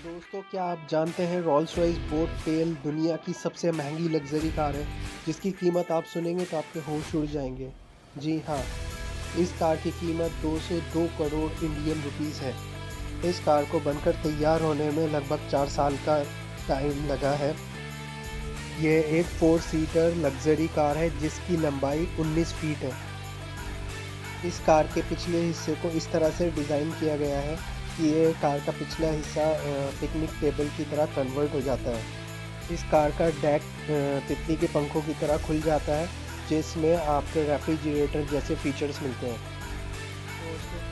दोस्तों, क्या आप जानते हैं रोल्स रॉयस बोट टेल दुनिया की सबसे महंगी लग्जरी कार है, जिसकी कीमत आप सुनेंगे तो आपके होश उड़ जाएंगे। जी हाँ, इस कार की कीमत 202 करोड़ इंडियन रुपीस है। इस कार को बनकर तैयार होने में लगभग 4 साल का टाइम लगा है। ये एक 4 सीटर लग्जरी कार है जिसकी लंबाई 19 फीट है। इस कार के पिछले हिस्से को इस तरह से डिज़ाइन किया गया है कि ये कार का पिछला हिस्सा पिकनिक टेबल की तरह कन्वर्ट हो जाता है। इस कार का डेक तितली के पंखों की तरह खुल जाता है, जिसमें आपके रेफ्रिजरेटर जैसे फीचर्स मिलते हैं। तो